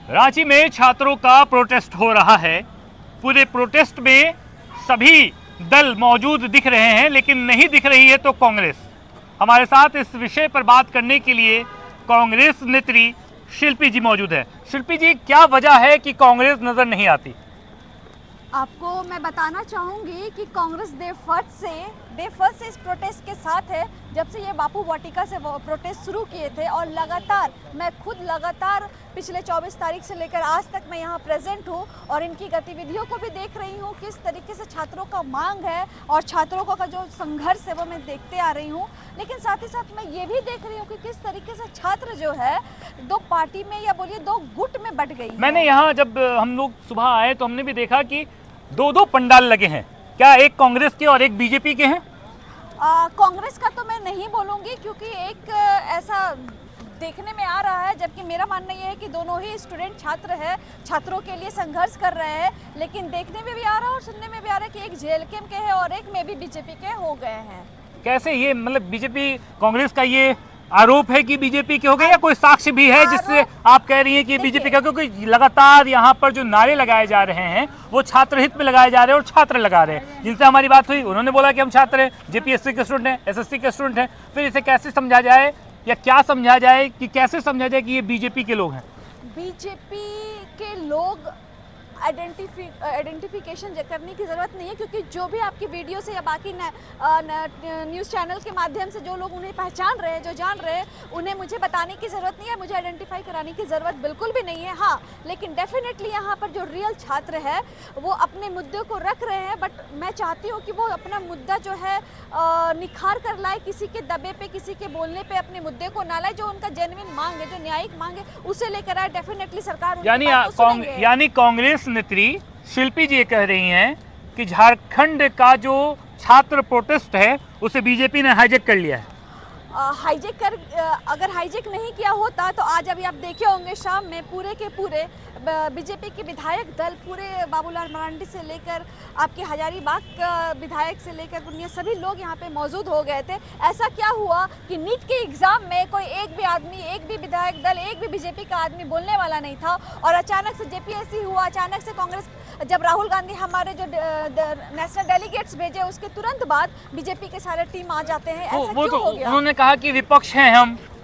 रांची में छात्रों का प्रोटेस्ट हो रहा है। पूरे प्रोटेस्ट में सभी दल मौजूद दिख रहे हैं, लेकिन नहीं दिख रही है तो कांग्रेस। हमारे साथ इस विषय पर बात करने के लिए कांग्रेस नेत्री शिल्पी जी मौजूद है। शिल्पी जी, क्या वजह है कि कांग्रेस नजर नहीं आती? आपको मैं बताना चाहूँगी कि कांग्रेस डे फर्स्ट से इस प्रोटेस्ट के साथ है। जब से ये बापू वाटिका से वो प्रोटेस्ट शुरू किए थे और मैं खुद लगातार पिछले 24 तारीख से लेकर आज तक मैं यहाँ प्रेजेंट हूँ और इनकी गतिविधियों को भी देख रही हूँ। किस तरीके से छात्रों का मांग है और छात्रों का जो संघर्ष है वो मैं देखते आ रही हूँ। लेकिन साथ ही साथ मैं ये भी देख रही हूँ कि किस तरीके से छात्र जो है दो पार्टी में या बोलिए दो गुट में बट गई है। मैंने यहाँ जब हम लोग सुबह आए तो हमने भी देखा कि दो पंडाल लगे हैं। क्या एक कांग्रेस के और एक बीजेपी के हैं? कांग्रेस का तो मैं नहीं बोलूँगी, क्योंकि एक ऐसा देखने में आ रहा है, जबकि मेरा मानना यह है कि दोनों ही स्टूडेंट छात्र है, छात्रों के लिए संघर्ष कर रहे हैं। लेकिन देखने में भी आ रहा है और सुनने में भी आ रहा है कि एक जेएलके के हैं और एक में भी बीजेपी के हो गए हैं। कैसे ये, मतलब बीजेपी कांग्रेस का ये आरोप है कि बीजेपी के हो गए, या कोई साक्ष्य भी है जिससे आप कह रही हैं कि बीजेपी का? क्योंकि लगातार यहाँ पर जो नारे लगाए जा रहे हैं वो छात्र हित में लगाए जा रहे हैं और छात्र लगा रहे हैं। जिनसे हमारी बात हुई उन्होंने बोला कि हम छात्र हैं, जेपीएससी के स्टूडेंट हैं, एसएससी के स्टूडेंट हैं। फिर इसे कैसे समझा जाए या क्या समझा जाए कि कैसे समझा जाए कि ये बीजेपी के लोग हैं? बीजेपी के लोग आइडेंटिफिकेशन करने की ज़रूरत नहीं है, क्योंकि जो भी आपकी वीडियो से या बाकी न्यूज़ चैनल के माध्यम से जो लोग उन्हें पहचान रहे हैं, जो जान रहे हैं, उन्हें मुझे बताने की ज़रूरत नहीं है, मुझे आइडेंटिफाई कराने की ज़रूरत बिल्कुल भी नहीं है। हाँ, लेकिन डेफिनेटली यहाँ पर जो रियल छात्र है वो अपने मुद्दे को रख रहे हैं। बट मैं चाहती हूँ कि वो अपना मुद्दा जो है निखार कर लाए, किसी के दबे पे, किसी के बोलने पे अपने मुद्दे को ना लाए। जो उनका जेन्युइन मांग है, जो न्यायिक मांग है, उसे लेकर आए। डेफिनेटली सरकार यानी कांग्रेस नेत्री शिल्पी जी ये कह रही हैं कि झारखंड का जो छात्र प्रोटेस्ट है उसे बीजेपी ने हाईजैक कर लिया है। अगर हाईजैक नहीं किया होता तो आज अभी आप देखे होंगे शाम में पूरे के पूरे बीजेपी के विधायक दल, पूरे बाबूलाल मरांडी से लेकर आपके हजारीबाग विधायक से लेकर पुनिया सभी लोग यहाँ पे मौजूद हो गए थे। ऐसा क्या हुआ कि नीट के एग्जाम में कोई एक भी आदमी, एक भी विधायक दल, एक भी बीजेपी का आदमी बोलने वाला नहीं था, और अचानक से जेपीएससी हुआ, अचानक से कांग्रेस, जब राहुल गांधी हमारे जो नेशनल डेलीगेट्स भेजे उसके तुरंत बाद बीजेपी के सारे टीम आ जाते हैं। ऐसा क्यों हो गया? उन्होंने कहा कि विपक्ष हैं,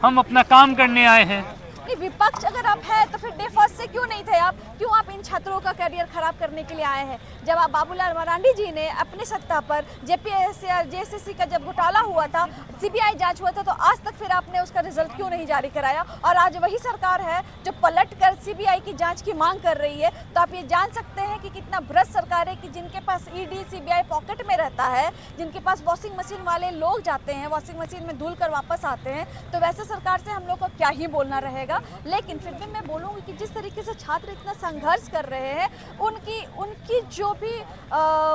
हम अपना काम करने आए हैं। विपक्ष अगर आप है तो फिर डे फर्स्ट से क्यों नहीं थे आप? क्यों आप इन छात्रों का करियर खराब करने के लिए आए हैं? जब आप बाबूलाल मरांडी जी ने अपनी सत्ता पर जेपीएससी या जेएसएससी का जब घोटाला हुआ था, सीबीआई जांच हुआ था, तो आज तक फिर आपने उसका रिजल्ट क्यों नहीं जारी कराया? और आज वही सरकार है जो पलट कर सीबीआई की जांच की मांग कर रही है। तो आप ये जान सकते हैं कि कितना भ्रष्ट सरकार है, कि जिनके पास ईडी सीबीआई पॉकेट में रहता है, जिनके पास वॉशिंग मशीन वाले लोग जाते हैं, वॉशिंग मशीन में धुल कर वापस आते हैं। तो वैसे सरकार से हम लोग को क्या ही बोलना रहेगा। लेकिन फिर भी मैं बोलूँगी कि जिस तरीके से छात्र इतना संघर्ष कर रहे हैं, उनकी जो भी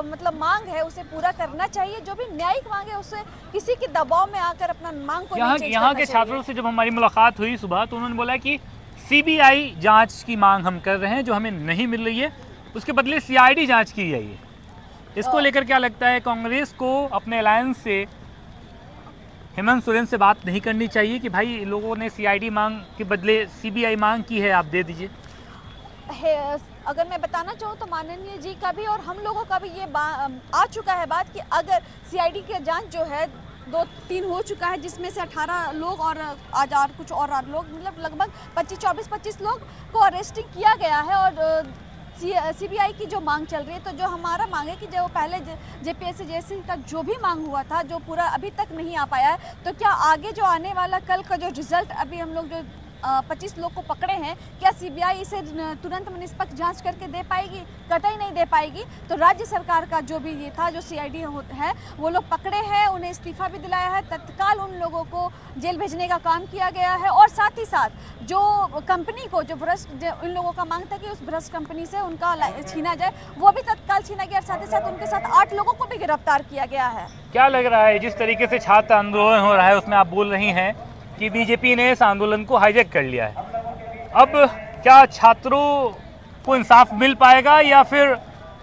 मतलब मांग है उसे पूरा करना चाहिए। जो भी न्यायिक मांग है उसे किसी के दबाव में आकर अपना मांग को यहाँ के छात्रों से जब हमारी मुलाकात हुई सुबह, तो उन्होंने बोला कि सीबीआई जांच की मांग हम कर रहे हैं, जो हमें नहीं मिल रही है, उसके बदले सीआईडी जांच की जाइए। इसको लेकर क्या लगता है, कांग्रेस को अपने अलायंस से हेमंत सोरेन से बात नहीं करनी चाहिए कि भाई लोगों ने सीआईडी मांग के बदले सीबीआई मांग की है, आप दे दीजिए? अगर मैं बताना चाहूँ तो माननीय जी का भी और हम लोगों का भी ये आ चुका है बात कि अगर सीआईडी की जांच जो है 2-3 हो चुका है, जिसमें से 18 लोग और आज और कुछ और लोग, मतलब लगभग 25 लोग को अरेस्टिंग किया गया है। और सीबीआई की जो मांग चल रही है, तो जो हमारा मांग है कि जो पहले जेपीएससी जेएससी का जो भी मांग हुआ था, जो पूरा अभी तक नहीं आ पाया है, तो क्या आगे जो आने वाला कल का जो रिजल्ट अभी हम लोग जो 25 लोग को पकड़े हैं, क्या सीबीआई इसे तुरंत निष्पक्ष जांच करके दे पाएगी? कतई नहीं दे पाएगी। तो राज्य सरकार का जो भी ये था, जो सीआईडी है, वो लोग पकड़े हैं, उन्हें इस्तीफा भी दिलाया है, तत्काल उन लोगों को जेल भेजने का काम किया गया है। और साथ ही साथ जो कंपनी को, जो भ्रष्ट, उन लोगों का मांग था कि उस भ्रष्ट कंपनी से उनका छीना जाए, वो भी तत्काल छीना गया। और साथ ही साथ उनके साथ 8 लोगों को भी गिरफ्तार किया गया है। क्या लग रहा है, जिस तरीके से छात्र आंदोलन हो रहा है उसमें आप बोल रही हैं कि बीजेपी ने इस आंदोलन को हाईजैक कर लिया है, अब क्या छात्रों को इंसाफ मिल पाएगा, या फिर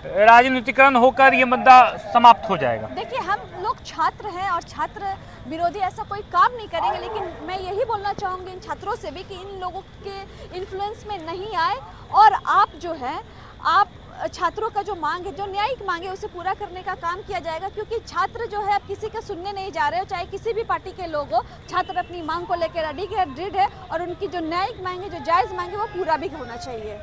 राजनीतिकरण होकर ये मुद्दा समाप्त हो जाएगा? देखिए, हम लोग छात्र हैं और छात्र विरोधी ऐसा कोई काम नहीं करेंगे, लेकिन मैं यही बोलना चाहूँगी इन छात्रों से भी कि इन लोगों के इन्फ्लुएंस में नहीं आए और आप जो है आप छात्रों का जो मांग है, जो न्यायिक मांग है, उसे पूरा करने का काम किया जाएगा, क्योंकि छात्र जो है अब किसी का सुनने नहीं जा रहे हो, चाहे किसी भी पार्टी के लोग हो। छात्र अपनी मांग को लेकर अडिग है, दृढ़ है और उनकी जो न्यायिक मांग है, जो जायज़ मांग है, वो पूरा भी होना चाहिए।